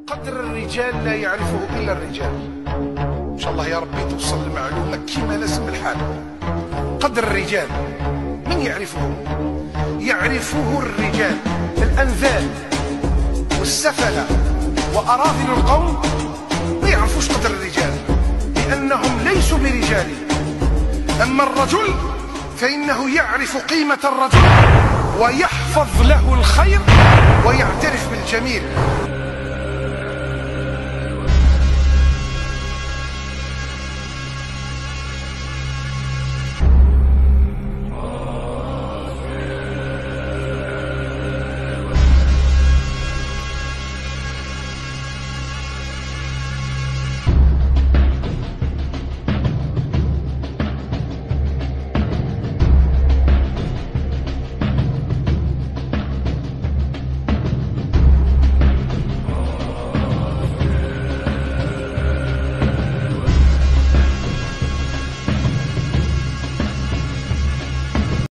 قدر الرجال لا يعرفه إلا الرجال. إن شاء الله يا ربي توصل المعلومة كما لازم الحال. قدر الرجال من يعرفه؟ يعرفه الرجال الأنذال والسفلة وأراذل القوم ما يعرفوش قدر الرجال، لأنهم ليسوا برجال. أما الرجل فإنه يعرف قيمة الرجل ويحفظ له الخير ويعترف بالجميل.